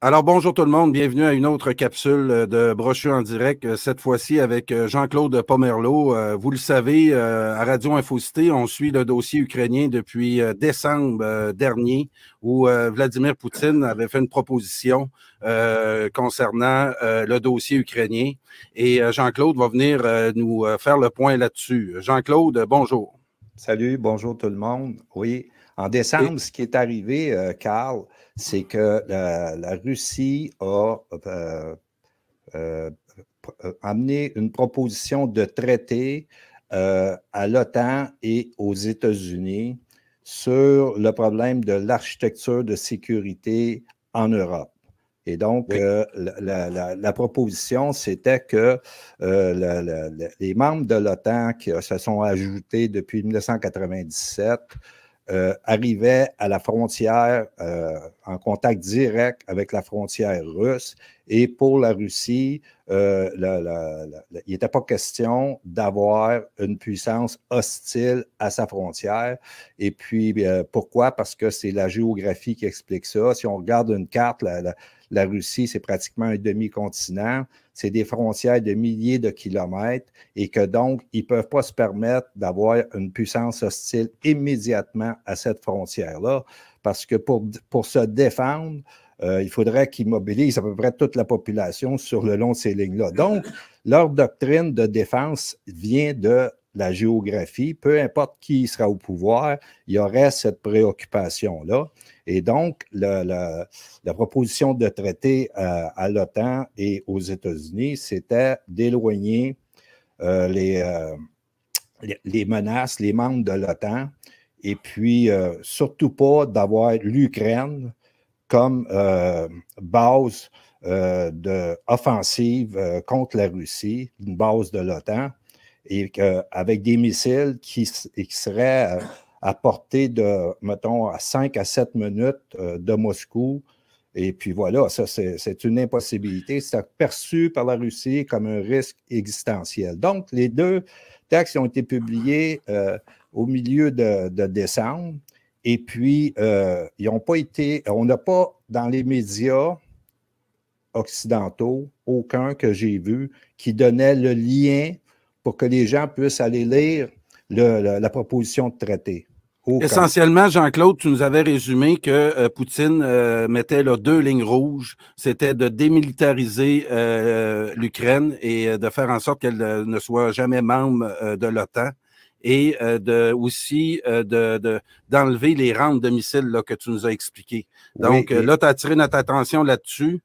Alors, bonjour tout le monde, bienvenue à une autre capsule de Brochu en direct, cette fois-ci avec Jean-Claude Pomerleau. Vous le savez, à Radio Infocité, on suit le dossier ukrainien depuis décembre dernier, où Vladimir Poutine avait fait une proposition concernant le dossier ukrainien. Et Jean-Claude va venir nous faire le point là-dessus. Jean-Claude, bonjour. Salut, bonjour tout le monde. Oui, en décembre, ce qui est arrivé, Carl, c'est que la Russie a amené une proposition de traité à l'OTAN et aux États-Unis sur le problème de l'architecture de sécurité en Europe. Et donc, oui. La proposition, c'était que les membres de l'OTAN qui se sont ajoutés depuis 1997 arrivaient à la frontière en contact direct avec la frontière russe. Et pour la Russie, il n'était pas question d'avoir une puissance hostile à sa frontière. Et puis, pourquoi? Parce que c'est la géographie qui explique ça. Si on regarde une carte, la Russie, c'est pratiquement un demi-continent. C'est des frontières de milliers de kilomètres et que donc, ils ne peuvent pas se permettre d'avoir une puissance hostile immédiatement à cette frontière-là parce que pour se défendre, il faudrait qu'ils mobilisent à peu près toute la population sur le long de ces lignes-là. Donc, leur doctrine de défense vient de la géographie. Peu importe qui sera au pouvoir, il y aurait cette préoccupation-là. Et donc, la proposition de traité à l'OTAN et aux États-Unis, c'était d'éloigner les menaces, les membres de l'OTAN, et puis surtout pas d'avoir l'Ukraine comme base offensive contre la Russie, une base de l'OTAN, et avec des missiles qui seraient à portée de, mettons, à 5 à 7 minutes de Moscou. Et puis voilà, ça, c'est une impossibilité. C'est perçu par la Russie comme un risque existentiel. Donc, les deux textes ont été publiés au milieu de décembre. Et puis, ils n'ont pas été, on n'a pas dans les médias occidentaux, aucun que j'ai vu, qui donnait le lien pour que les gens puissent aller lire la proposition de traité. Aucun. Essentiellement, Jean-Claude, tu nous avais résumé que Poutine mettait là, 2 lignes rouges. C'était de démilitariser l'Ukraine et de faire en sorte qu'elle ne soit jamais membre de l'OTAN. Et aussi d'enlever les rampes de missiles là, que tu nous as expliquées. Donc, oui, là, tu as attiré notre attention là-dessus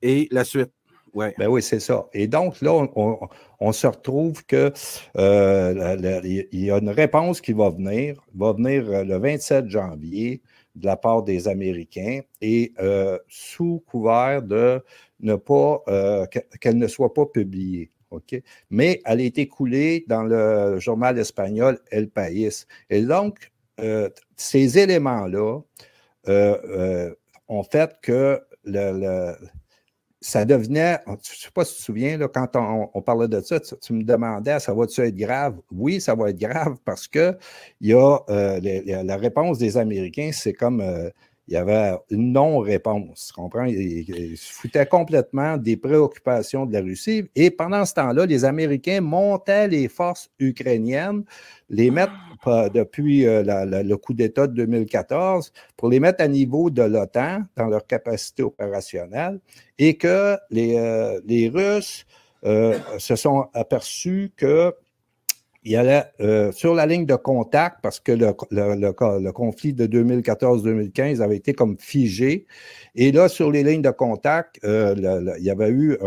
et la suite. Ouais. Ben oui, c'est ça. Et donc, là, on se retrouve que il y a une réponse qui va venir le 27 janvier de la part des Américains et sous couvert de ne pas qu'elle ne soit pas publiée. Okay? Mais elle a été coulée dans le journal espagnol El País. Et donc, ces éléments-là ont fait que ça devenait, je ne sais pas si tu te souviens, là, quand on parlait de ça, tu me demandais, ça va-tu être grave? Oui, ça va être grave parce que il y a la réponse des Américains, c'est comme il y avait une non-réponse, tu comprends? Ils se foutaient complètement des préoccupations de la Russie. Et pendant ce temps-là, les Américains montaient les forces ukrainiennes, les mettre depuis le coup d'État de 2014, pour les mettre à niveau de l'OTAN dans leur capacité opérationnelle, et que les Russes se sont aperçus que il y allait sur la ligne de contact, parce que le conflit de 2014-2015 avait été comme figé. Et là, sur les lignes de contact, il y avait eu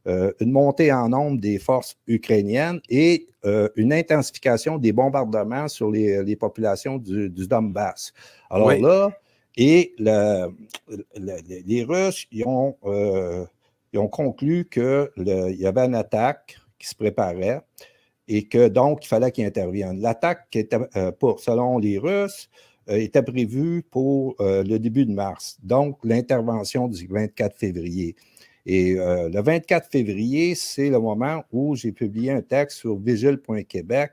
une montée en nombre des forces ukrainiennes et une intensification des bombardements sur les populations du Donbass. Alors oui. Là, et les Russes, ils ont conclu qu'il y avait une attaque qui se préparait et que donc, il fallait qu'ils interviennent. L'attaque, selon les Russes, était prévue pour le début de mars, donc l'intervention du 24 février. Et le 24 février, c'est le moment où j'ai publié un texte sur vigile.québec,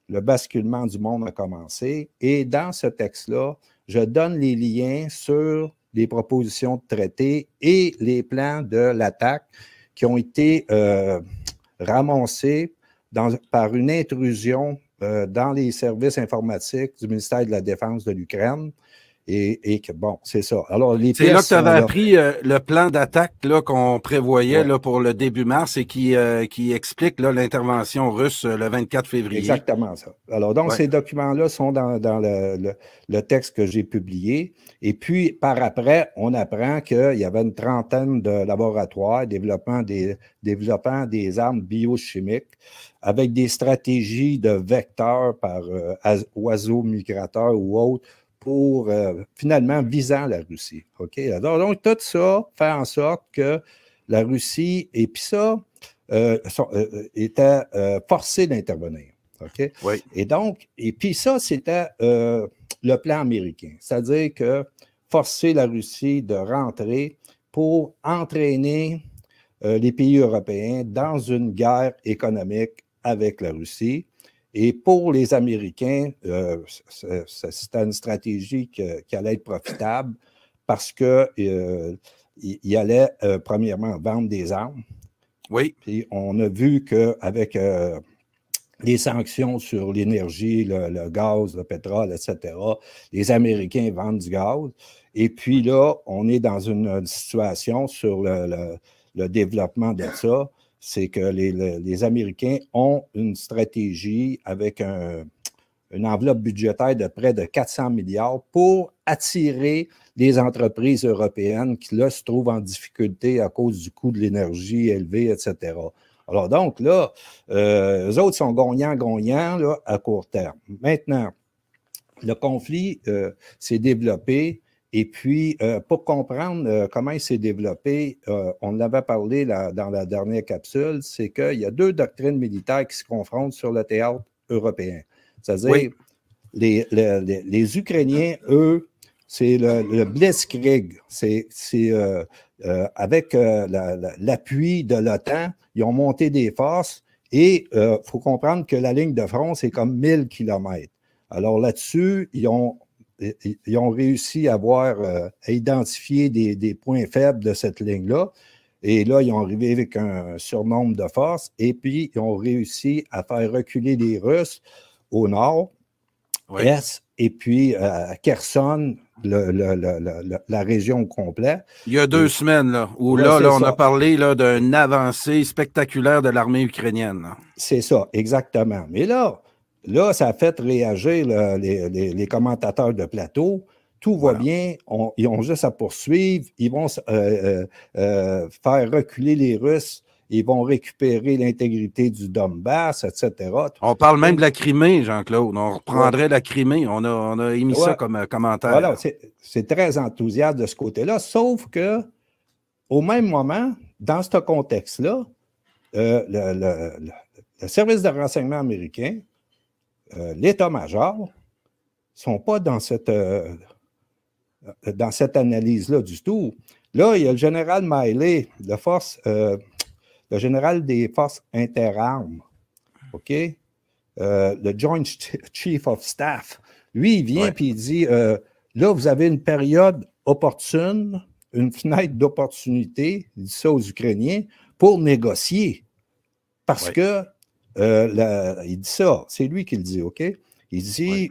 le basculement du monde a commencé. Et dans ce texte-là, je donne les liens sur les propositions de traité et les plans de l'attaque qui ont été ramassés par une intrusion dans les services informatiques du ministère de la Défense de l'Ukraine. Et que, bon, c'est ça. Alors, les c'est là que tu avais là. appris le plan d'attaque qu'on prévoyait là, pour le début mars et qui explique l'intervention russe le 24 février. Exactement ça. Alors, donc, ces documents-là sont dans le texte que j'ai publié. Et puis, par après, on apprend qu'il y avait une trentaine de laboratoires développant des armes biochimiques avec des stratégies de vecteurs par oiseaux migrateurs ou autres pour finalement visant la Russie. OK? Alors, donc, tout ça fait en sorte que la Russie, et puis ça, était forcée d'intervenir. OK? Oui. Et puis ça, c'était le plan américain. C'est-à-dire que forcer la Russie de rentrer pour entraîner les pays européens dans une guerre économique avec la Russie. Et pour les Américains, c'était une stratégie qui allait être profitable parce qu'ils allaient, premièrement, vendre des armes. Oui. Puis on a vu qu'avec les sanctions sur l'énergie, le gaz, le pétrole, etc., les Américains vendent du gaz. Et puis là, on est dans une situation sur le développement de ça. C'est que les Américains ont une stratégie avec une enveloppe budgétaire de près de 400 milliards pour attirer les entreprises européennes qui, là, se trouvent en difficulté à cause du coût de l'énergie élevé, etc. Alors donc, là, eux autres sont gagnants là, à court terme. Maintenant, le conflit s'est développé. Et puis, pour comprendre comment il s'est développé, on l'avait parlé dans la dernière capsule, c'est qu'il y a deux doctrines militaires qui se confrontent sur le théâtre européen. C'est-à-dire, les Ukrainiens, eux, c'est le Blitzkrieg. C'est avec l'appui de l'OTAN, ils ont monté des forces et il faut comprendre que la ligne de front, c'est comme 1000 kilomètres. Alors là-dessus, ils ont réussi à identifier des points faibles de cette ligne-là. Et là, ils ont arrivé avec un surnombre de forces. Et puis, ils ont réussi à faire reculer les Russes au nord, est, et puis à Kherson, la région au complet. Il y a 2 semaines, là, où là, on a parlé d'une avancée spectaculaire de l'armée ukrainienne. C'est ça, exactement. Mais là, ça a fait réagir les commentateurs de plateau. Tout va bien, ils ont juste à poursuivre, ils vont faire reculer les Russes, ils vont récupérer l'intégrité du Donbass, etc. On parle même de la Crimée, Jean-Claude. On reprendrait la Crimée. On a émis ça comme commentaire. Voilà, c'est très enthousiaste de ce côté-là, sauf que au même moment, dans ce contexte-là, le service de renseignement américain, l'état-major, ne sont pas dans cette analyse-là du tout. Là, il y a le général Miley, le général des forces interarmes, OK? Le Joint Chief of Staff. Lui, il vient et il dit, là, vous avez une période opportune, une fenêtre d'opportunité, il dit ça aux Ukrainiens, pour négocier. Parce que, il dit ça, c'est lui qui le dit, OK? Il dit,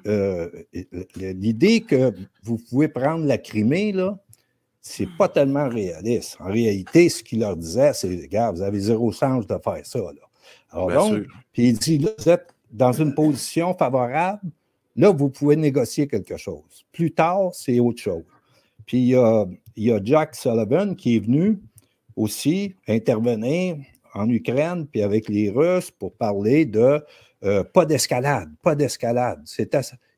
l'idée que vous pouvez prendre la Crimée, là, c'est pas tellement réaliste. En réalité, ce qu'il leur disait, c'est, regarde, vous avez zéro chance de faire ça, là. Alors donc, puis il dit, là, vous êtes dans une position favorable, là, vous pouvez négocier quelque chose. Plus tard, c'est autre chose. Puis il y a Jack Sullivan qui est venu aussi intervenir en Ukraine, puis avec les Russes, pour parler de pas d'escalade, pas d'escalade.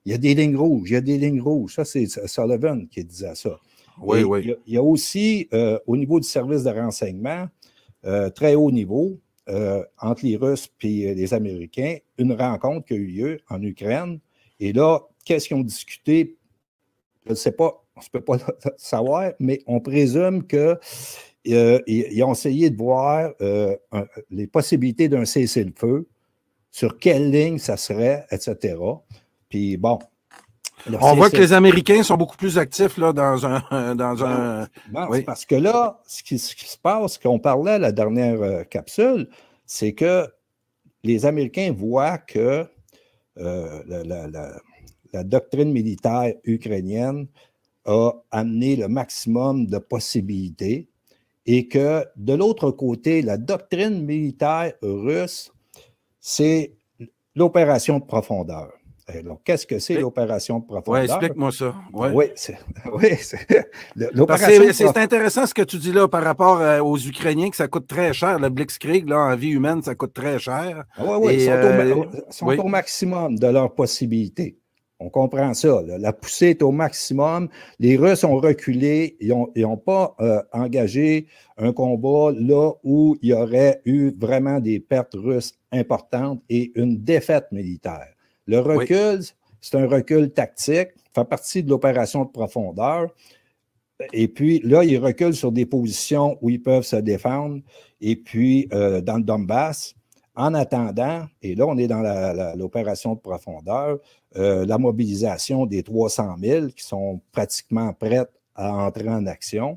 Il y a des lignes rouges, il y a des lignes rouges. Ça, c'est Sullivan qui disait ça. Oui, il y a aussi, au niveau du service de renseignement, très haut niveau, entre les Russes et les Américains, une rencontre qui a eu lieu en Ukraine. Et là, qu'est-ce qu'ils ont discuté? Je ne sais pas, on ne peut pas savoir, mais on présume qu'ils ont essayé de voir les possibilités d'un cessez-le-feu, sur quelle ligne ça serait, etc. Puis bon. Alors, on voit que les Américains sont beaucoup plus actifs là, dans un... Non, oui. parce que là, ce qui se passe, ce qu'on parlait à la dernière capsule, c'est que les Américains voient que la doctrine militaire ukrainienne a amené le maximum de possibilités et que de l'autre côté, la doctrine militaire russe, c'est l'opération de profondeur. Alors, qu'est-ce que c'est l'opération de profondeur? Oui, explique-moi ça. Ouais. Oui, l'opération. C'est intéressant ce que tu dis là par rapport aux Ukrainiens, que ça coûte très cher. Le Blitzkrieg, là, en vie humaine, ça coûte très cher. Oui, ils sont au maximum de leurs possibilités. On comprend ça. Là. La poussée est au maximum. Les Russes ont reculé. Ils n'ont pas engagé un combat là où il y aurait eu vraiment des pertes russes importantes et une défaite militaire. Le recul, c'est un recul tactique, fait partie de l'opération de profondeur. Et puis là, ils reculent sur des positions où ils peuvent se défendre. Et puis, dans le Donbass, en attendant, et là, on est dans l'opération de profondeur, la mobilisation des 300 000 qui sont pratiquement prêtes à entrer en action.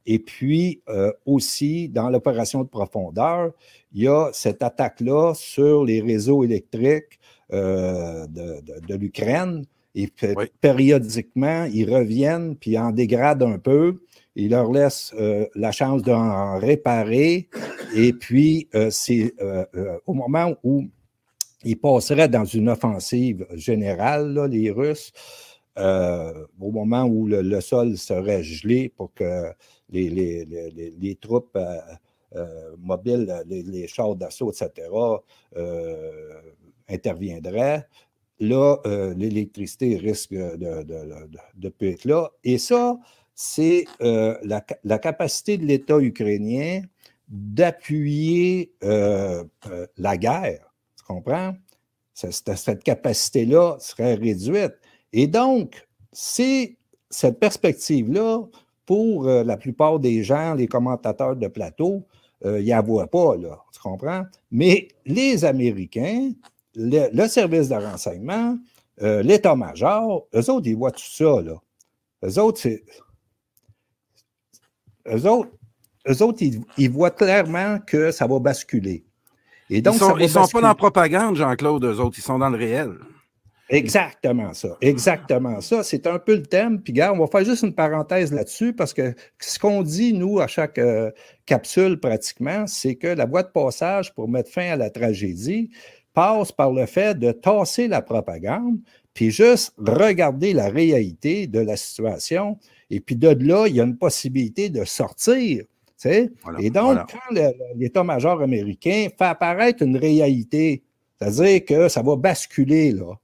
Et puis, aussi, dans l'opération de profondeur, il y a cette attaque-là sur les réseaux électriques de l'Ukraine. Et périodiquement, ils reviennent, puis en dégradent un peu. Ils leur laissent la chance d'en réparer. Et puis, c'est au moment où ils passeraient dans une offensive générale, là, les Russes, au moment où le sol serait gelé pour que les troupes mobiles, les chars d'assaut, etc., interviendraient. Là, l'électricité risque de peut être là. Et ça, c'est la capacité de l'État ukrainien d'appuyer la guerre. Tu comprends? Cette capacité-là serait réduite. Et donc, c'est cette perspective-là, pour la plupart des gens, les commentateurs de plateau, ils n'y la voient pas, là. Tu comprends? Mais les Américains, le service de renseignement, l'état-major, eux autres, ils voient tout ça, là. Eux autres, ils voient clairement que ça va basculer. Et donc, ils ne sont pas dans la propagande, Jean-Claude, eux autres, ils sont dans le réel. Exactement ça, exactement ça. C'est un peu le thème. Puis, gars, on va faire juste une parenthèse là-dessus parce que ce qu'on dit, nous, à chaque capsule, pratiquement, c'est que la voie de passage pour mettre fin à la tragédie passe par le fait de tasser la propagande, puis juste regarder la réalité de la situation. Et puis, de là, il y a une possibilité de sortir. Voilà, et donc, quand l'état-major américain fait apparaître une réalité, c'est-à-dire que ça va basculer, là.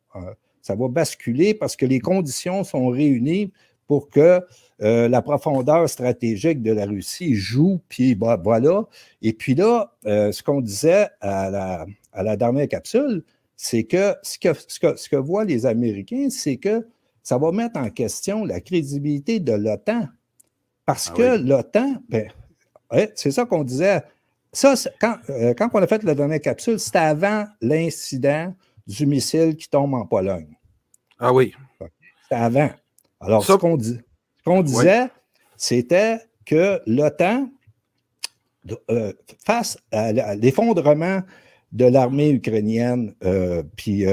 Ça va basculer parce que les conditions sont réunies pour que la profondeur stratégique de la Russie joue, puis voilà. Et puis là, ce qu'on disait à la dernière capsule, c'est que ce que voient les Américains, c'est que ça va mettre en question la crédibilité de l'OTAN. Parce que l'OTAN, c'est ça qu'on disait. Ça, quand on a fait la dernière capsule, c'était avant l'incident du missile qui tombe en Pologne. Ah oui. C'était avant. Alors, ce qu'on disait, c'était que l'OTAN, face à l'effondrement de l'armée ukrainienne, puis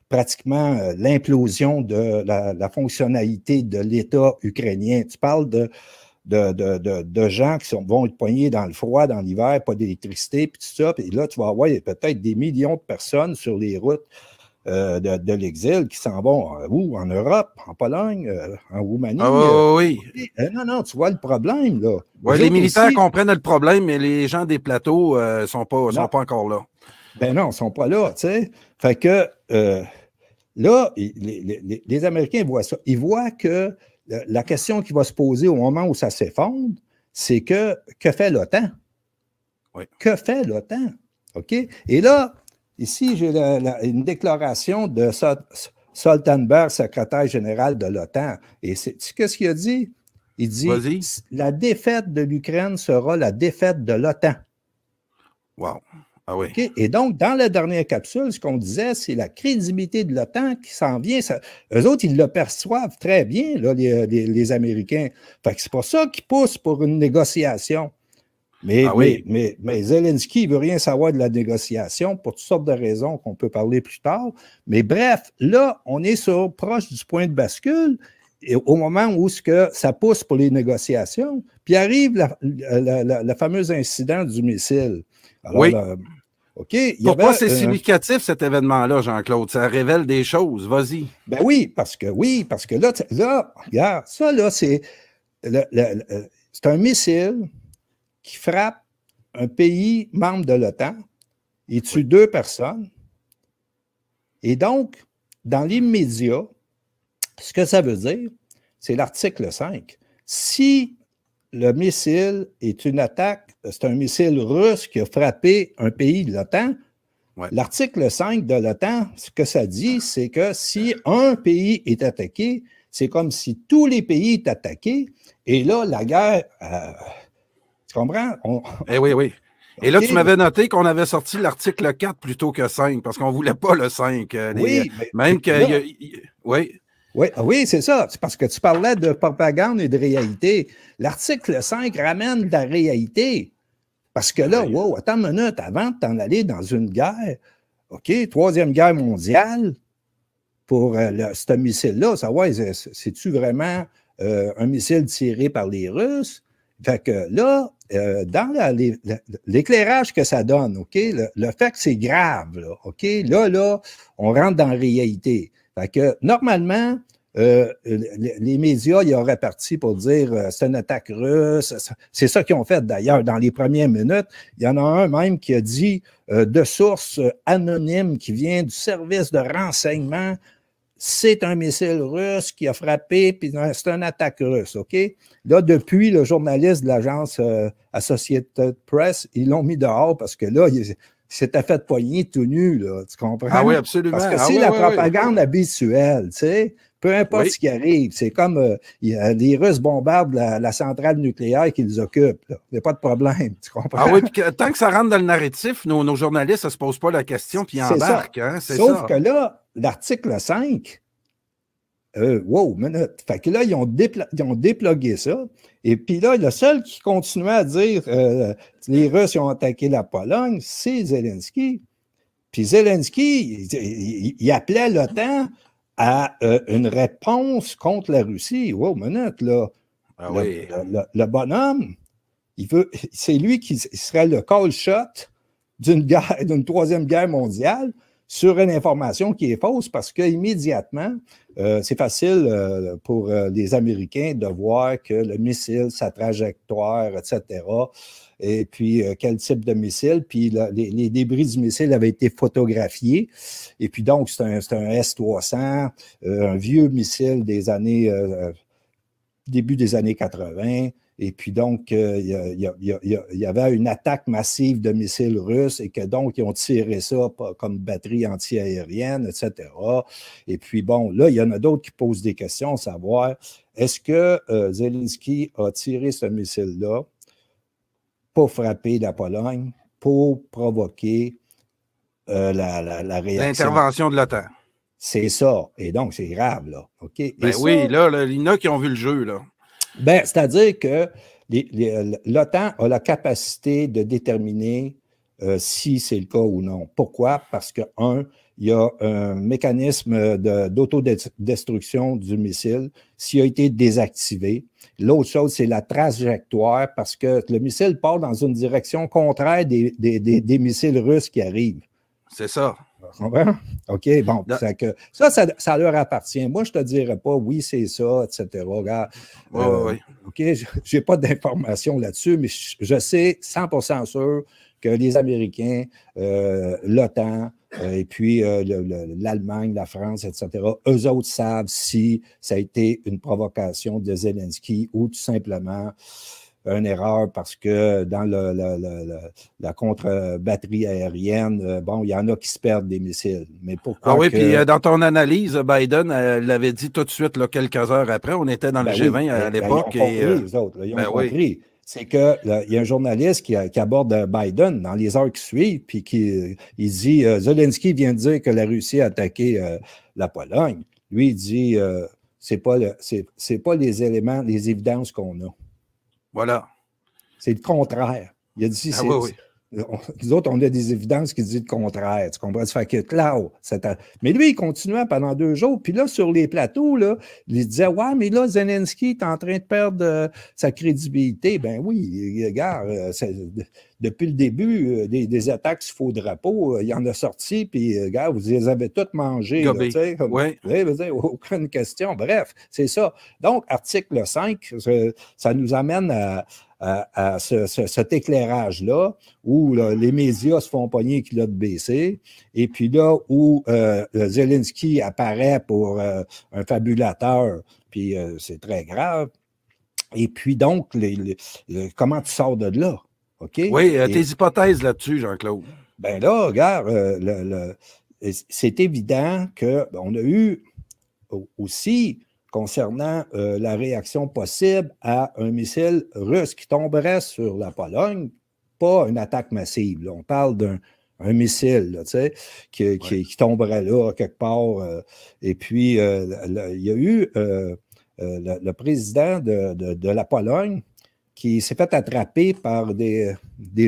pratiquement l'implosion de la fonctionnalité de l'État ukrainien, tu parles de gens qui vont être poignés dans le froid, dans l'hiver, pas d'électricité, puis tout ça. Puis là, tu vas avoir peut-être des millions de personnes sur les routes de l'exil qui s'en vont où? En Europe, en Pologne, en Roumanie. Oui. Non, tu vois le problème, là. Ouais, les militaires aussi comprennent le problème, mais les gens des plateaux ne sont pas encore là. Ben non, ils ne sont pas là, tu sais. Fait que là, les Américains voient ça. Ils voient que la question qui va se poser au moment où ça s'effondre, c'est que fait l'OTAN? Oui. Que fait l'OTAN? OK? Et là, ici, j'ai une déclaration de Stoltenberg, secrétaire général de l'OTAN. Et qu'est-ce qu'il a dit? Il dit la défaite de l'Ukraine sera la défaite de l'OTAN. Wow. Ah oui. Okay? Et donc, dans la dernière capsule, ce qu'on disait, c'est la crédibilité de l'OTAN qui s'en vient. Eux autres, ils le perçoivent très bien, là, les Américains. Fait que c'est pour ça qu'ils poussent pour une négociation. Mais Zelensky ne veut rien savoir de la négociation pour toutes sortes de raisons qu'on peut parler plus tard. Mais bref, là, on est proche du point de bascule et au moment où ça pousse pour les négociations. Puis arrive le fameux incident du missile. Alors, oui. OK. Pourquoi c'est significatif cet événement-là, Jean-Claude? Ça révèle des choses. Vas-y. Ben oui, parce que là, regarde, ça, là, c'est un missile qui frappe un pays membre de l'OTAN. Il tue 2 personnes. Et donc, dans l'immédiat, ce que ça veut dire, c'est l'article 5. Si le missile est une attaque, c'est un missile russe qui a frappé un pays de l'OTAN, l'article 5 de l'OTAN, ce que ça dit, c'est que si un pays est attaqué, c'est comme si tous les pays étaient attaqués, et là, la guerre... tu comprends? Oui. Et okay. Là, tu m'avais noté qu'on avait sorti l'article 4 plutôt que 5, parce qu'on ne voulait pas le 5. Oui, même que... Oui, c'est ça. C'est parce que tu parlais de propagande et de réalité. L'article 5 ramène de la réalité. Parce que là, wow, attends une minute, avant de t'en aller dans une guerre, OK, 3e guerre mondiale, pour ce missile-là, savoir, c'est-tu vraiment un missile tiré par les Russes? Fait que là, dans l'éclairage que ça donne, OK, le fait que c'est grave, là, OK, là, on rentre dans la réalité. Fait que normalement, les médias, ils auraient parti pour dire c'est une attaque russe. C'est ça qu'ils ont fait d'ailleurs dans les premières minutes. Il y en a un même qui a dit de source anonyme qui vient du service de renseignement, c'est un missile russe qui a frappé, puis c'est une attaque russe, OK? Là, depuis, le journaliste de l'agence Associated Press, ils l'ont mis dehors parce que là, il s'était fait poigner tout nu, là, tu comprends? Ah oui, absolument. Parce que c'est la propagande habituelle, tu sais? Peu importe ce qui arrive, c'est comme les Russes bombardent la centrale nucléaire qu'ils occupent. Il n'y a pas de problème, tu comprends? Ah oui, puis tant que ça rentre dans le narratif, nos journalistes ne se posent pas la question puis ils embarquent. Hein, Sauf que là, l'article 5, wow, minute. Fait que là, ils ont déplogué ça. Et puis là, le seul qui continuait à dire les Russes ont attaqué la Pologne, c'est Zelensky. Puis Zelensky, il appelait l'OTAN à une réponse contre la Russie. Wow, minute, là. Ah le bonhomme, c'est lui qui serait le call shot d'une 3e guerre mondiale sur une information qui est fausse parce qu'immédiatement, c'est facile pour les Américains de voir que le missile, sa trajectoire, etc., et puis quel type de missile, puis les débris du missile avaient été photographiés, et puis donc c'est un S-300, un vieux missile des années, début des années 80, et puis donc il y avait une attaque massive de missiles russes et que donc ils ont tiré ça comme batterie anti-aérienne, etc. Et puis bon, là, il y en a d'autres qui posent des questions, savoir est-ce que Zelensky a tiré ce missile-là pour frapper la Pologne, pour provoquer la réaction. L'intervention de l'OTAN. C'est ça. Et donc, c'est grave, là. OK? Ben oui, là, il y en a qui ont vu le jeu, là. Ben, c'est-à-dire que l'OTAN a la capacité de déterminer si c'est le cas ou non. Pourquoi? Parce que, il y a un mécanisme d'autodestruction du missile s'il a été désactivé. L'autre chose, c'est la trajectoire parce que le missile part dans une direction contraire des missiles russes qui arrivent. C'est ça. OK, bon, ça leur appartient. Moi, je ne te dirais pas, oui, c'est ça, etc. Regarde, OK, je n'ai pas d'informations là-dessus, mais je sais 100% sûr que les Américains, l'OTAN, et puis l'Allemagne, la France, etc., eux autres savent si ça a été une provocation de Zelensky ou tout simplement une erreur parce que dans la contre-batterie aérienne, bon, il y en a qui se perdent des missiles. Mais pourquoi? Ah oui, puis dans ton analyse, Biden l'avait dit tout de suite, là, quelques heures après, on était dans le G20 à l'époque. Ils ont compris, les autres. Ils ont compris. c'est qu'il y a un journaliste qui aborde Biden dans les heures qui suivent, puis il dit Zelensky vient de dire que la Russie a attaqué la Pologne. Lui, il dit c'est pas les éléments, les évidences qu'on a. Voilà. C'est le contraire. Il a dit oui. Nous autres, on a des évidences qui disent le contraire. Tu comprends? Ça fait que Cloud, mais lui, il continuait pendant 2 jours. Puis là, sur les plateaux, là, il disait ouais, mais là, Zelensky est en train de perdre sa crédibilité. Ben oui, regarde, depuis le début, des attaques sur faux drapeau, il y en a sorti, puis regarde, vous les avez toutes mangées. Là, oui. Aucune question. Bref, c'est ça. Donc, article 5, ça nous amène à cet éclairage-là, où là, les médias se font pogner les culottes baissées, et puis là où Zelensky apparaît pour un fabulateur, puis c'est très grave. Et puis donc, comment tu sors de là? OK? Oui, tes hypothèses là-dessus, Jean-Claude. Ben là, regarde, c'est évident qu'on a eu aussi concernant la réaction possible à un missile russe qui tomberait sur la Pologne, pas une attaque massive. Là. On parle d'un missile là, qui tomberait là quelque part. Et puis, il y a eu le président de la Pologne qui s'est fait attraper par des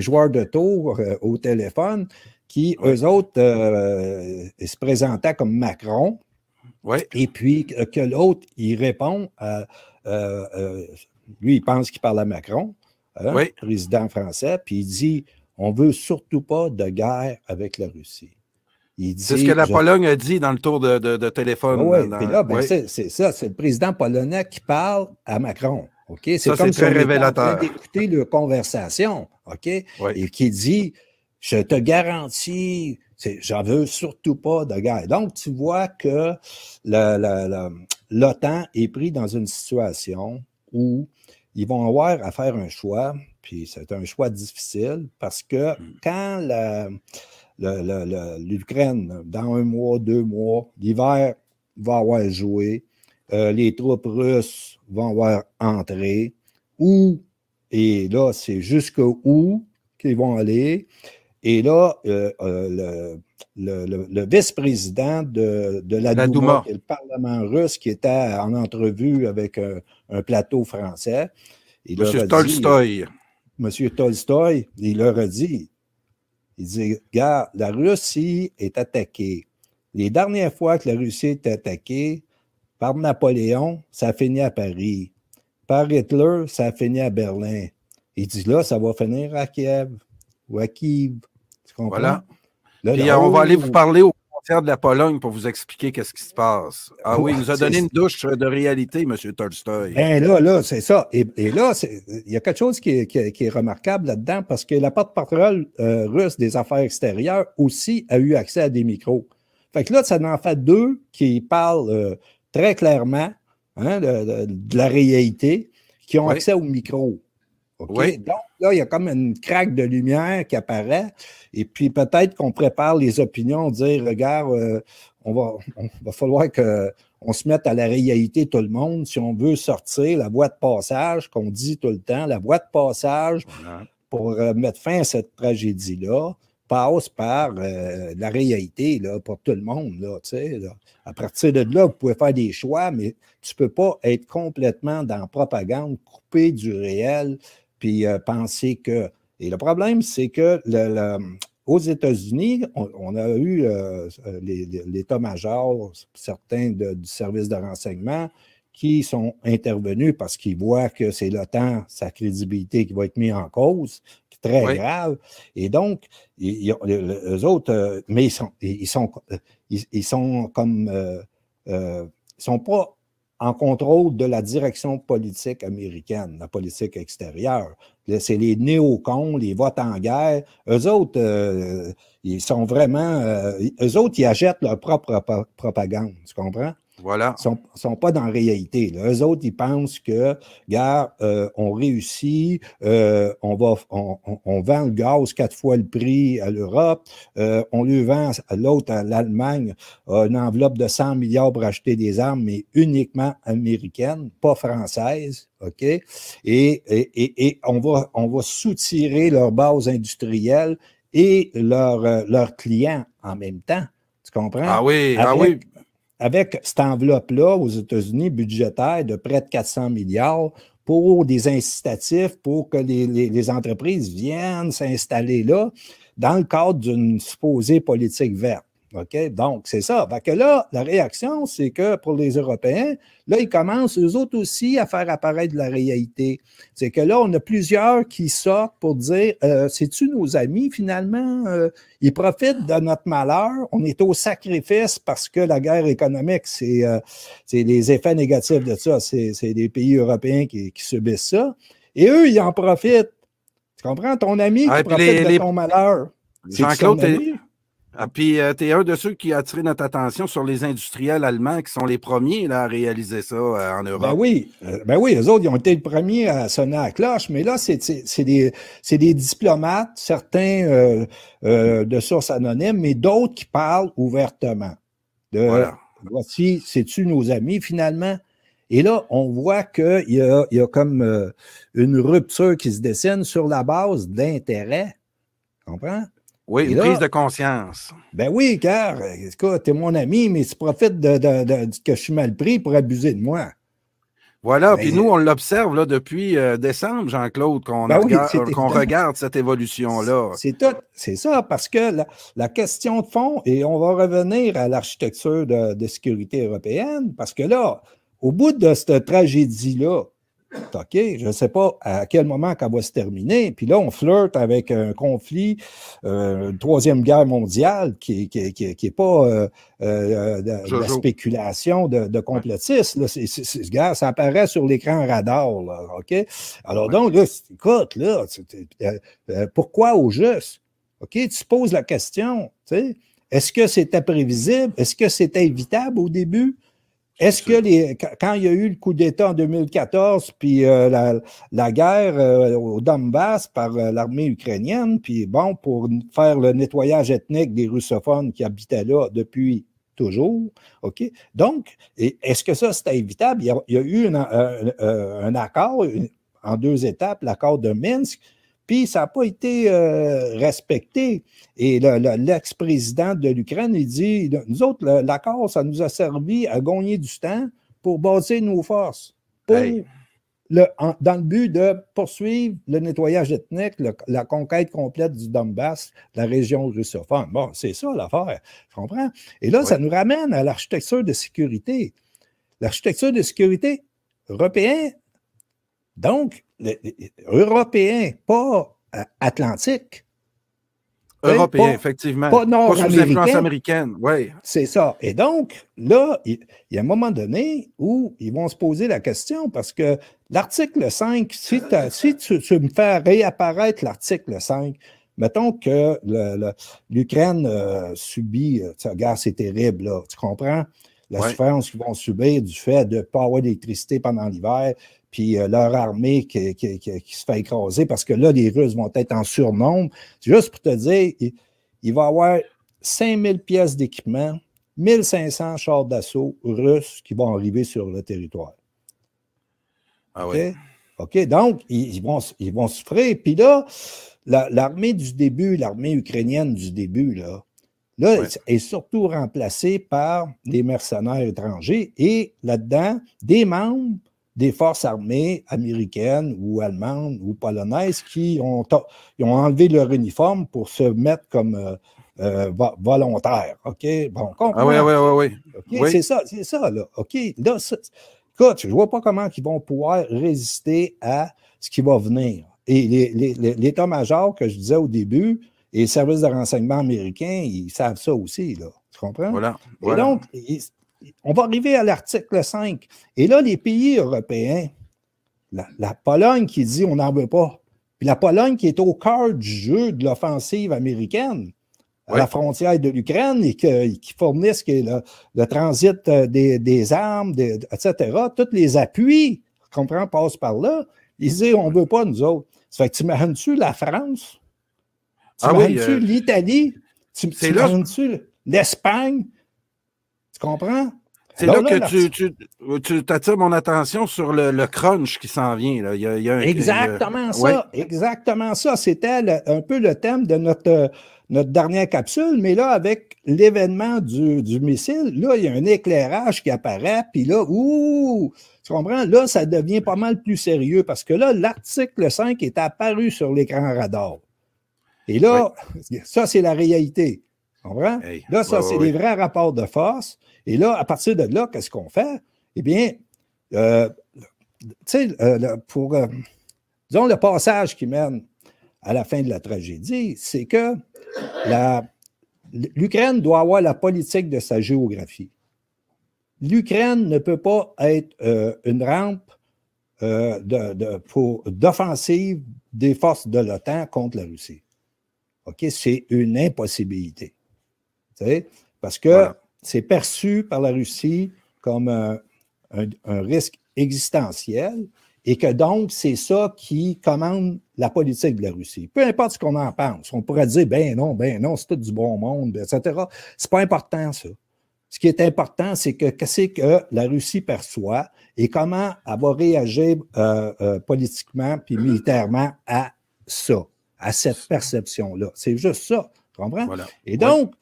joueurs de tour au téléphone qui, eux autres, se présentaient comme Macron. Oui. Et puis que l'autre, il répond, lui, il pense qu'il parle à Macron, président français, puis il dit on ne veut surtout pas de guerre avec la Russie. C'est ce que la Pologne a dit dans le tour de téléphone. Oui, puis là, c'est ça, c'est le président polonais qui parle à Macron. Okay? C'est comme si on était en train d'écouter leur conversation, OK? Oui. Et qui dit je te garantis. J'en veux surtout pas de guerre. Donc, tu vois que l'OTAN est pris dans une situation où ils vont avoir à faire un choix, puis c'est un choix difficile, parce que quand l'Ukraine, dans 1 mois, 2 mois, l'hiver va avoir joué, les troupes russes vont avoir entré, et là, c'est jusqu'où qu'ils vont aller. Et là, le vice-président de la Douma, qui est le Parlement russe, qui était en entrevue avec un plateau français. M. Tolstoï. M. Tolstoï, il leur a dit, il dit, regarde, la Russie est attaquée. Les dernières fois que la Russie est attaquée par Napoléon, ça a fini à Paris. Par Hitler, ça a fini à Berlin. Il dit, là, ça va finir à Kiev ou à Kiev. Tu comprends? Voilà. Là, puis on va aller vous parler au concert de la Pologne pour vous expliquer qu'est-ce qui se passe. Ah oui, il nous a donné une douche de réalité, M. Tolstoï. Ben là, c'est ça. Et là, il y a quelque chose qui est remarquable là-dedans parce que la porte-parole russe des affaires extérieures aussi a eu accès à des micros. Fait que là, ça en fait 2 qui parlent très clairement de la réalité, qui ont accès aux micros. Okay? Oui. Donc, là, il y a comme une craque de lumière qui apparaît. Et puis, peut-être qu'on prépare les opinions, dire, regarde, on va falloir qu'on se mette à la réalité tout le monde. Si on veut sortir la voie de passage, qu'on dit tout le temps, la voie de passage pour mettre fin à cette tragédie-là passe par la réalité là, pour tout le monde. Là, là. À partir de là, vous pouvez faire des choix, mais tu ne peux pas être complètement dans la propagande, coupé du réel, puis penser que... Et le problème, c'est que aux États-Unis, on a eu l'état-major, certains du service de renseignement, qui sont intervenus parce qu'ils voient que c'est l'OTAN, sa crédibilité qui va être mise en cause, qui est très grave. Et donc, eux autres, mais ils sont comme... ils sont pas en contrôle de la direction politique américaine, la politique extérieure. C'est les néocons, les votes en guerre. Eux autres, ils sont vraiment... eux autres, ils achètent leur propre propagande, tu comprends? Voilà. Sont pas dans la réalité. Là. Eux autres, ils pensent que, gars, on réussit, on vend le gaz 4 fois le prix à l'Europe, on lui vend à l'autre, à l'Allemagne, une enveloppe de 100 milliards pour acheter des armes, mais uniquement américaines, pas françaises. OK? Et on va soutirer leur base industrielle et leurs clients en même temps. Tu comprends? Ah oui, ah oui. Avec cette enveloppe-là aux États-Unis budgétaire de près de 400 milliards pour des incitatifs pour que les entreprises viennent s'installer là dans le cadre d'une supposée politique verte. OK? Donc, c'est ça. Fait que là, la réaction, c'est que pour les Européens, là, ils commencent eux autres aussi à faire apparaître de la réalité. C'est que là, on a plusieurs qui sortent pour dire c'est-tu nos amis finalement? Ils profitent de notre malheur. On est au sacrifice parce que la guerre économique, c'est les effets négatifs de ça. C'est les pays européens qui subissent ça. Et eux, ils en profitent. Tu comprends? Ton ami qui profite de ton malheur. Jean-Claude, puis tu es un de ceux qui a attiré notre attention sur les industriels allemands qui sont les premiers là, à réaliser ça en Europe. Ben oui, eux autres, ils ont été les premiers à sonner à la cloche, mais là, c'est des diplomates, certains de sources anonymes, mais d'autres qui parlent ouvertement. Voilà. Voici, c'est-tu nos amis finalement? Et là, on voit qu'il y a comme une rupture qui se dessine sur la base d'intérêt. Tu comprends? Oui, une prise de conscience. Ben oui, car, écoute, t'es mon ami, mais tu profites que je suis mal pris pour abuser de moi. Voilà, puis nous, on l'observe là, depuis décembre, Jean-Claude, qu'on regarde cette évolution-là. C'est ça, parce que la question de fond, et on va revenir à l'architecture de sécurité européenne, parce que là, au bout de cette tragédie-là, OK, je ne sais pas à quel moment elle va se terminer. Puis là, on flirte avec un conflit, une troisième guerre mondiale qui est pas de la spéculation de complotistes. Là, ça apparaît sur l'écran radar. Là, OK? Alors donc, là, écoute, là, pourquoi au juste? OK, tu poses la question, tu sais, est-ce que c'était prévisible? Est-ce que c'était évitable au début? Est-ce que quand il y a eu le coup d'État en 2014, puis la guerre au Donbass par l'armée ukrainienne, puis bon, pour faire le nettoyage ethnique des russophones qui habitaient là depuis toujours, OK? Donc, est-ce que ça, c'était évitable? Il y a eu un accord en 2 étapes, l'accord de Minsk, puis ça n'a pas été respecté. Et l'ex-président de l'Ukraine, il dit, nous autres, l'accord, ça nous a servi à gagner du temps pour bâtir nos forces, dans le but de poursuivre le nettoyage ethnique, la conquête complète du Donbass, la région russophone. Bon, c'est ça l'affaire, tu comprends? Et là, ça nous ramène à l'architecture de sécurité. L'architecture de sécurité européenne, donc, européen, pas atlantique. Européen, effectivement. Pas nord-américain. Pas sous influence américaine, oui. C'est ça. Et donc, là, il y a un moment donné où ils vont se poser la question parce que l'article 5, si tu me fais réapparaître l'article 5, mettons que l'Ukraine subit, regarde, c'est terrible, là, tu comprends? La souffrance qu'ils vont subir du fait de ne pas avoir d'électricité pendant l'hiver, puis leur armée qui se fait écraser, parce que là, les Russes vont être en surnombre. C'est juste pour te dire, il va y avoir 5000 pièces d'équipement, 1500 chars d'assaut russes qui vont arriver sur le territoire. Ah oui. OK, donc, ils vont souffrir. Puis là, l'armée du début, l'armée ukrainienne du début, là, est surtout remplacée par des mercenaires étrangers et là-dedans, des membres des forces armées américaines ou allemandes ou polonaises qui ont enlevé leur uniforme pour se mettre comme volontaires. OK? Bon, comprends? Ah oui. Okay? C'est ça, là. OK? Là, écoute, je ne vois pas comment ils vont pouvoir résister à ce qui va venir. Et l'état-major que je disais au début et les services de renseignement américains, ils savent ça aussi, là. Tu comprends? Voilà. Et donc, on va arriver à l'article 5. Et là, les pays européens, la Pologne qui dit on n'en veut pas, puis la Pologne qui est au cœur du jeu de l'offensive américaine, à la frontière de l'Ukraine et qui fournissent le transit des armes, etc. Tous les appuis, tu comprends, passent par là. Ils disent, on ne veut pas, nous autres. Ça fait que tu imagines-tu la France? Tu imagines-tu l'Italie? Tu imagines-tu l'Espagne? Tu comprends? C'est là que tu t'attires mon attention sur le crunch qui s'en vient. Là. Il y a exactement ça. Exactement ça. C'était un peu le thème de notre dernière capsule, mais là, avec l'événement du missile, là, il y a un éclairage qui apparaît, puis là, tu comprends? Là, ça devient pas mal plus sérieux parce que là, l'article 5 est apparu sur l'écran radar. Et là, ça, c'est la réalité. Tu comprends? Là, ça, c'est les vrais rapports de force. Et là, à partir de là, qu'est-ce qu'on fait? Eh bien, tu sais, disons, le passage qui mène à la fin de la tragédie, c'est que l'Ukraine doit avoir la politique de sa géographie. L'Ukraine ne peut pas être une rampe d'offensive des forces de l'OTAN contre la Russie. OK? C'est une impossibilité. Tu sais? Parce que c'est perçu par la Russie comme un risque existentiel et que donc, c'est ça qui commande la politique de la Russie. Peu importe ce qu'on en pense. On pourrait dire, ben non, c'est tout du bon monde, etc. C'est pas important, ça. Ce qui est important, c'est qu'est-ce que la Russie perçoit et comment elle va réagir politiquement puis militairement à ça, à cette perception-là. C'est juste ça, tu comprends? Voilà. Et donc,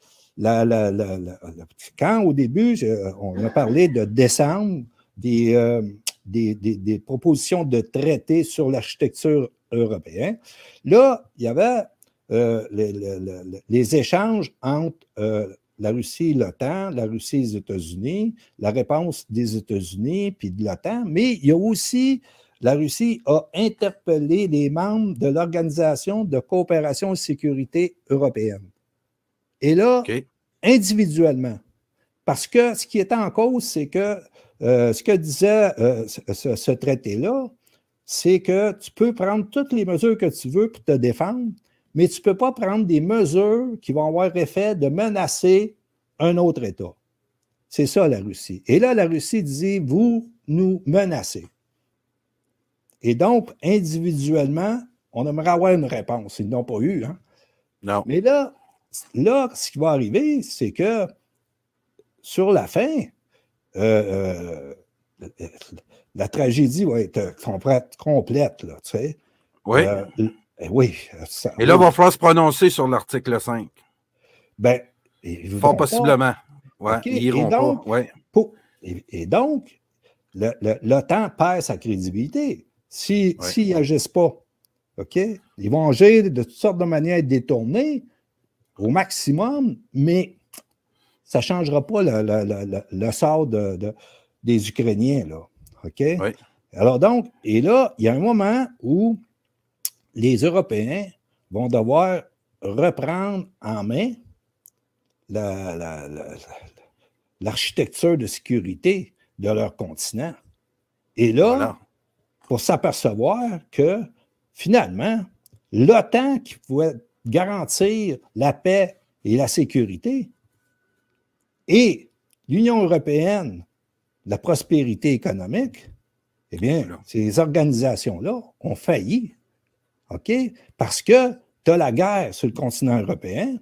quand au début, on a parlé de décembre, des propositions de traités sur l'architecture européenne, là, il y avait les échanges entre la Russie et l'OTAN, la Russie et les États-Unis, la réponse des États-Unis puis de l'OTAN, mais il y a aussi, la Russie a interpellé les membres de l'Organisation de coopération et sécurité européenne. Et là, individuellement, parce que ce qui était en cause, c'est que ce que disait ce traité-là, c'est que tu peux prendre toutes les mesures que tu veux pour te défendre, mais tu ne peux pas prendre des mesures qui vont avoir effet de menacer un autre État. C'est ça, la Russie. Et là, la Russie dit, vous nous menacez. Et donc, individuellement, on aimerait avoir une réponse. Ils n'ont pas eu. Hein? Non. Mais là, ce qui va arriver, c'est que sur la fin, la tragédie va être complète, là, tu sais. Oui. Oui. Et là, il va falloir se prononcer sur l'article 5. Bien, fort possiblement. Ouais, okay. Ils iront pas. Ouais. Et donc, l'OTAN perd sa crédibilité. S'ils n'agissent pas, OK? Ils vont agir de toutes sortes de manières détournées au maximum, mais ça ne changera pas le sort des Ukrainiens, là. OK? Oui. Alors donc, et là, il y a un moment où les Européens vont devoir reprendre en main l'architecture de sécurité de leur continent. Et là, pour s'apercevoir que, finalement, l'OTAN qui pouvait garantir la paix et la sécurité et l'Union européenne, la prospérité économique, eh bien, ces organisations-là ont failli, OK? Parce que tu as la guerre sur le continent européen,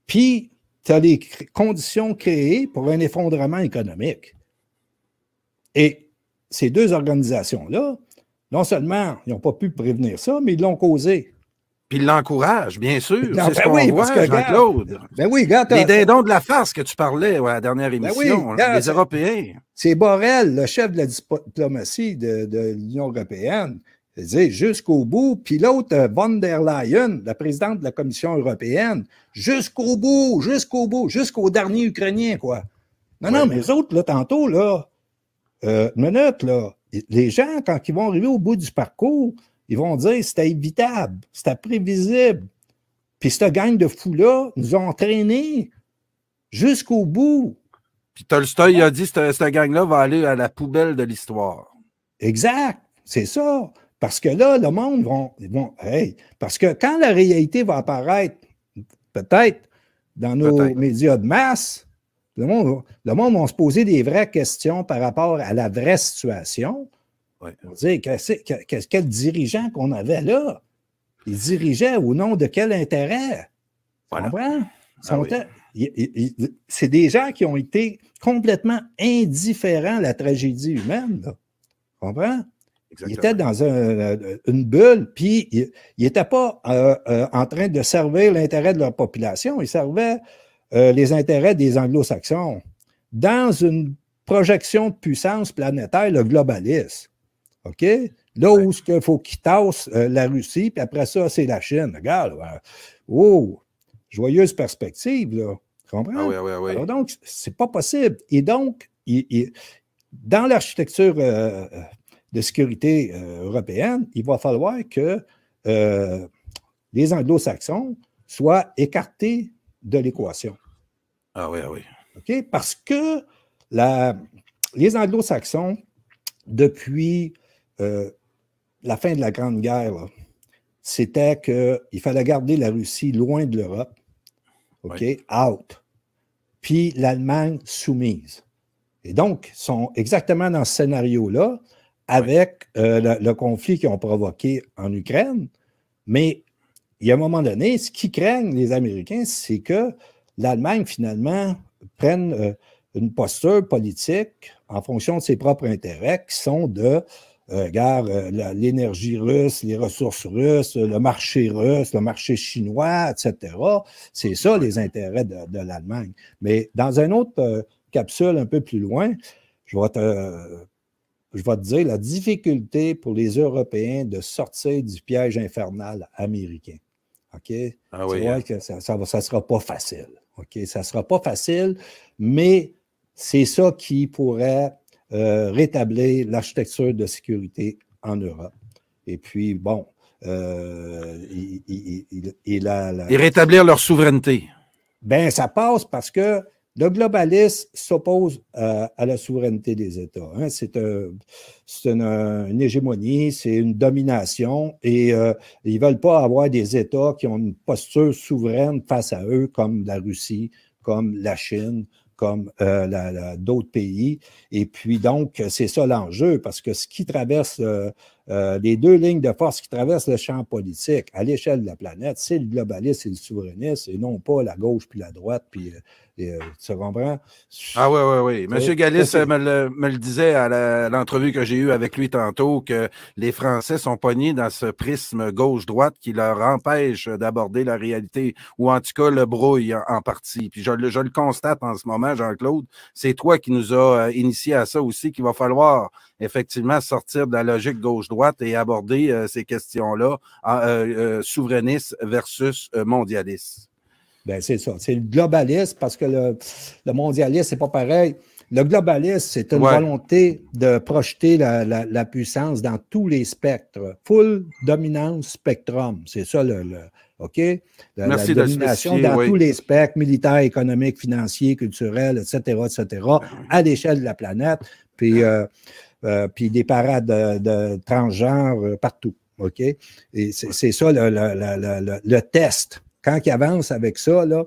puis tu as les conditions créées pour un effondrement économique. Et ces deux organisations-là, non seulement ils n'ont pas pu prévenir ça, mais ils l'ont causé. Puis ils l'encouragent, bien sûr. C'est ce qu'on voit, parce que, Jean-Claude. Les dindons de la farce que tu parlais à la dernière émission, les Européens. C'est Borrell, le chef de la diplomatie de l'Union européenne, il dit jusqu'au bout. Puis l'autre, von der Leyen, la présidente de la Commission européenne, jusqu'au bout, jusqu'au dernier Ukrainien, quoi. Non, mais les autres, là, tantôt, là, une minute, là, les gens, quand ils vont arriver au bout du parcours, ils vont dire c'était évitable, c'était prévisible. Puis cette gang de fous-là nous ont entraînés jusqu'au bout. Puis Tolstoï a dit que cette gang-là va aller à la poubelle de l'histoire. Exact, c'est ça. Parce que là, le monde parce que quand la réalité va apparaître, peut-être dans nos médias de masse, le monde va se poser des vraies questions par rapport à la vraie situation. Ouais. On va dire, quel dirigeant qu'on avait là? Ils dirigeaient au nom de quel intérêt? Tu comprends? C'est des gens qui ont été complètement indifférents à la tragédie humaine. Là. Tu comprends? Exactement. Ils étaient dans une bulle, puis ils n'étaient pas en train de servir l'intérêt de leur population, ils servaient les intérêts des Anglo-Saxons. Dans une projection de puissance planétaire, le globalisme. OK? Là où il faut qu'ils tassent la Russie, puis après ça, c'est la Chine. Regarde, joyeuse perspective, là. Tu comprends? Oui. Alors donc, c'est pas possible. Et donc, dans l'architecture de sécurité européenne, il va falloir que les Anglo-Saxons soient écartés de l'équation. Oui. OK? Parce que les Anglo-Saxons, depuis la fin de la Grande Guerre, c'était qu'il fallait garder la Russie loin de l'Europe, OK? Out. Puis l'Allemagne soumise. Et donc, ils sont exactement dans ce scénario-là, avec le conflit qu'ils ont provoqué en Ukraine. Mais il y a un moment donné, ce qu'ils craignent, les Américains, c'est que l'Allemagne, finalement, prenne une posture politique en fonction de ses propres intérêts, qui sont de l'énergie russe, les ressources russes, le marché chinois, etc. C'est ça les intérêts de l'Allemagne. Mais dans une autre capsule un peu plus loin, je vais te dire la difficulté pour les Européens de sortir du piège infernal américain. OK? Que ça ne sera pas facile. OK? Ça ne sera pas facile, mais c'est ça qui pourrait rétablir l'architecture de sécurité en Europe. Et puis, bon, et rétablir leur souveraineté. Ben, ça passe parce que le globalisme s'oppose à la souveraineté des États. Hein. C'est une hégémonie, c'est une domination et ils ne veulent pas avoir des États qui ont une posture souveraine face à eux, comme la Russie, comme la Chine, comme d'autres pays. Et puis donc, c'est ça l'enjeu, parce que ce qui traverse, les deux lignes de force qui traversent le champ politique à l'échelle de la planète, c'est le globalisme et le souverainisme, et non pas la gauche puis la droite, puis tu comprends? Oui. M. Gallis me le disait à l'entrevue que j'ai eue avec lui tantôt, que les Français sont pognés dans ce prisme gauche-droite qui leur empêche d'aborder la réalité, ou en tout cas le brouille en partie. Puis je le constate en ce moment, Jean-Claude, c'est toi qui nous as initié à ça aussi, qu'il va falloir effectivement sortir de la logique gauche-droite et aborder ces questions-là, souverainistes versus mondialistes. Ben, c'est ça. C'est le globalisme, parce que le mondialisme, c'est pas pareil. Le globalisme, c'est une volonté de projeter la puissance dans tous les spectres. Full dominance spectrum. C'est ça OK? La domination dans tous les spectres, militaires, économiques, financiers, culturels, etc., à l'échelle de la planète. Puis des parades de transgenres partout. OK? Et c'est ça le test. Quand ils avancent avec ça, là,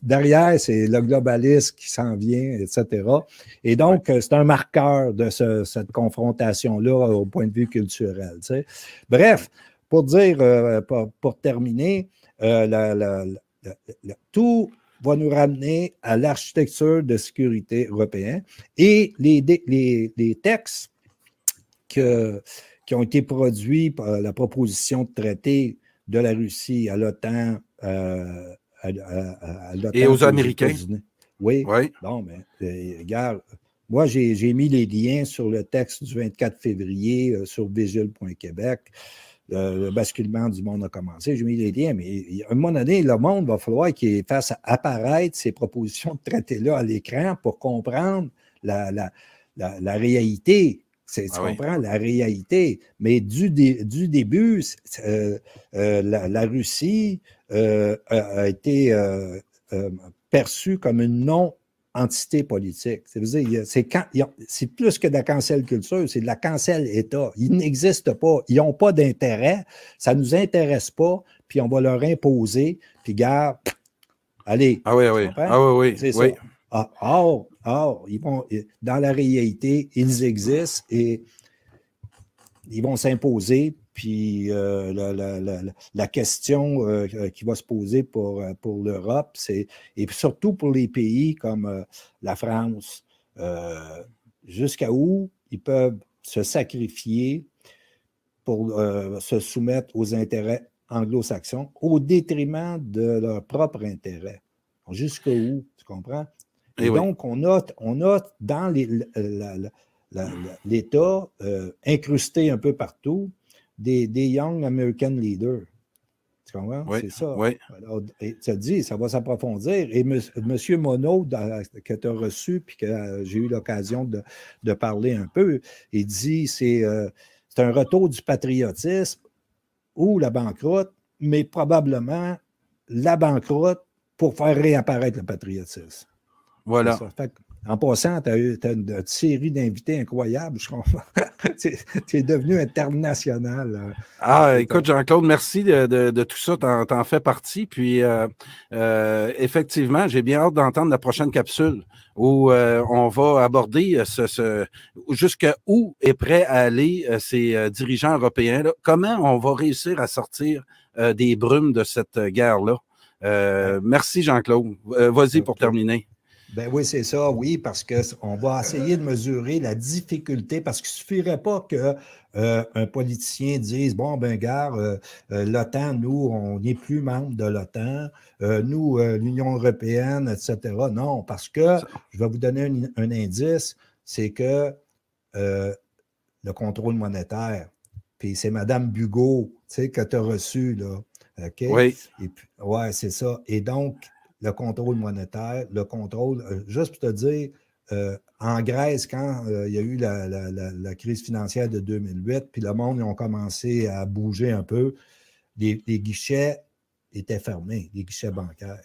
derrière, c'est le globalisme qui s'en vient, etc. Et donc, c'est un marqueur de cette confrontation-là au point de vue culturel. Tu sais. Bref, pour dire, pour terminer, tout va nous ramener à l'architecture de sécurité européenne et les textes qui ont été produits par la proposition de traité de la Russie à l'OTAN, et aux Américains. Oui. Bon, mais regarde, moi, j'ai mis les liens sur le texte du 24 février sur vigile.québec. Le basculement du monde a commencé. J'ai mis les liens, mais à un moment donné, le monde va falloir qu'il fasse apparaître ces propositions de traité-là à l'écran pour comprendre la réalité. Tu comprends la réalité. Mais du début, la Russie a été perçue comme une non-entité politique. C'est plus que de la cancel culture, c'est de la cancel État. Ils n'existent pas. Ils n'ont pas d'intérêt. Ça ne nous intéresse pas. Puis on va leur imposer. Puis, gars, Allez. Ah oui, oui. Ah oui, oui. C'est oui. ça. Or, ils vont, dans la réalité, ils existent et ils vont s'imposer. Puis la question qui va se poser pour l'Europe, et surtout pour les pays comme la France, jusqu'à où ils peuvent se sacrifier pour se soumettre aux intérêts anglo-saxons au détriment de leur propre intérêt. Jusqu'où, tu comprends? Et donc, on a dans l'État incrusté un peu partout des Young American Leaders. Tu comprends? Oui, c'est ça. Oui. Alors, tu as dit, ça va s'approfondir. Et M. Monod, que tu as reçu, puis que j'ai eu l'occasion de parler un peu, il dit c'est un retour du patriotisme ou la banqueroute, mais probablement la banqueroute pour faire réapparaître le patriotisme. Voilà. En passant, tu as une série d'invités incroyables, je comprends. Tu es devenu international. Écoute, Jean-Claude, merci de tout ça. T'en fais partie. Puis, effectivement, j'ai bien hâte d'entendre la prochaine capsule où on va aborder jusqu'à où est prêt à aller ces dirigeants européens. Là. Comment on va réussir à sortir des brumes de cette guerre-là. Merci, Jean-Claude. Vas-y pour terminer. Ben oui, c'est ça, oui, parce qu'on va essayer de mesurer la difficulté, parce qu'il ne suffirait pas qu'un politicien dise, bon, ben, gars, l'OTAN, nous, on n'est plus membre de l'OTAN, nous, l'Union européenne, etc. Non, parce que, je vais vous donner un indice, c'est que le contrôle monétaire, puis c'est Mme Bugeaud, tu sais, que tu as reçu, là, OK? Oui. Et puis, ouais, c'est ça. Et donc, le contrôle monétaire, le contrôle, juste pour te dire, en Grèce, quand il y a eu la crise financière de 2008, puis le monde, ils ont commencé à bouger un peu, les guichets étaient fermés, les guichets bancaires.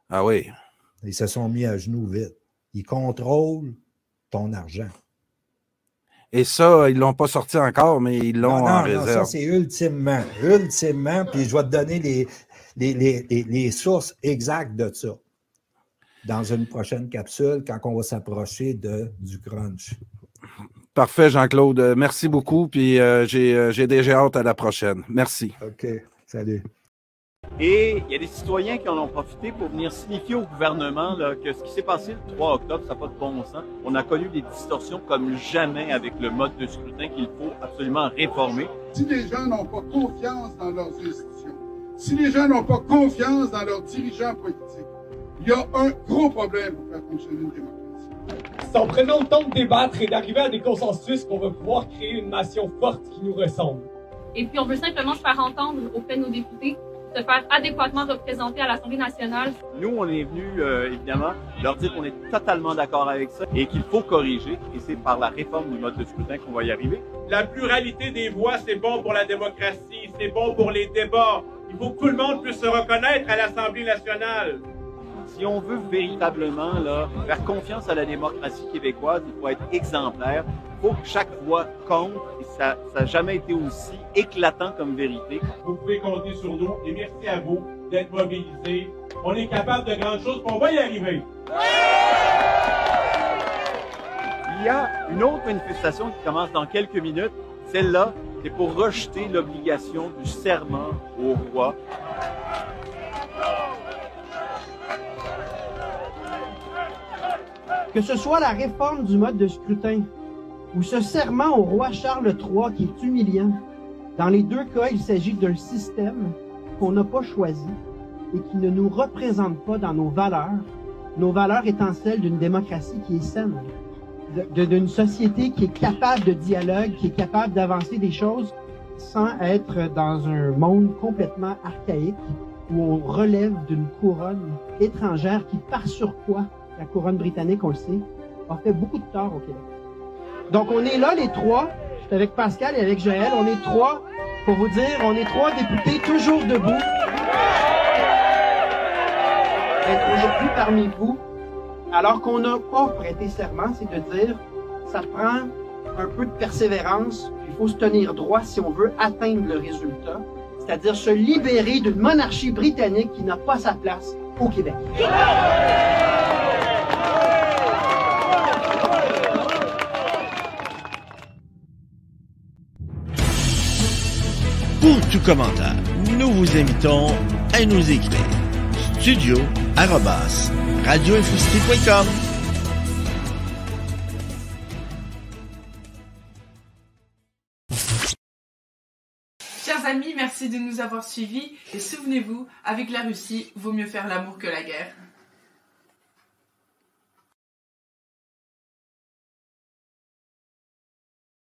Ah oui. Ils se sont mis à genoux vite. Ils contrôlent ton argent. Et ça, ils ne l'ont pas sorti encore, mais ils l'ont en réserve. Non, ça, c'est ultimement, puis je vais te donner les sources exactes de ça dans une prochaine capsule quand on va s'approcher du crunch. Parfait, Jean-Claude. Merci beaucoup, puis j'ai déjà hâte à la prochaine. Merci. OK, salut. Et il y a des citoyens qui en ont profité pour venir signifier au gouvernement là, que ce qui s'est passé le 3 octobre, ça n'a pas de bon sens. On a connu des distorsions comme jamais avec le mode de scrutin qu'il faut absolument réformer. Si les gens n'ont pas confiance dans leurs institutions, si les gens n'ont pas confiance dans leurs dirigeants politiques, il y a un gros problème pour faire fonctionner une démocratie. C'est en prenant le temps de débattre et d'arriver à des consensus qu'on va pouvoir créer une nation forte qui nous ressemble. Et puis on veut simplement se faire entendre auprès de nos députés, se faire adéquatement représenter à l'Assemblée nationale. Nous, on est venu, évidemment, leur dire qu'on est totalement d'accord avec ça et qu'il faut corriger. Et c'est par la réforme du mode de scrutin qu'on va y arriver. La pluralité des voix, c'est bon pour la démocratie, c'est bon pour les débats. Il faut que tout le monde puisse se reconnaître à l'Assemblée nationale. Si on veut véritablement là, faire confiance à la démocratie québécoise, il faut être exemplaire. Il faut que chaque voix compte. Et ça n'a jamais été aussi éclatant comme vérité. Vous pouvez compter sur nous et merci à vous d'être mobilisés. On est capable de grandes choses, puis on va y arriver. Il y a une autre manifestation qui commence dans quelques minutes. Celle-là, c'est pour rejeter l'obligation du serment au roi. Que ce soit la réforme du mode de scrutin ou ce serment au roi Charles III qui est humiliant, dans les deux cas, il s'agit d'un système qu'on n'a pas choisi et qui ne nous représente pas dans nos valeurs étant celles d'une démocratie qui est saine, d'une société qui est capable de dialogue, qui est capable d'avancer des choses sans être dans un monde complètement archaïque où on relève d'une couronne étrangère qui, par surcroît, la couronne britannique, on le sait, a fait beaucoup de tort au Québec. Donc, on est là, les trois. Je suis avec Pascal et avec Joël. On est trois, pour vous dire, on est trois députés toujours debout. Être aujourd'hui parmi vous, alors qu'on n'a pas prêté serment, c'est de dire, ça prend un peu de persévérance, il faut se tenir droit si on veut atteindre le résultat. c'est-à-dire se libérer d'une monarchie britannique qui n'a pas sa place au Québec. Pour tout commentaire, nous vous invitons à nous écrire studio@radioinfocité.com. Chers amis, merci de nous avoir suivis et souvenez-vous, avec la Russie, vaut mieux faire l'amour que la guerre.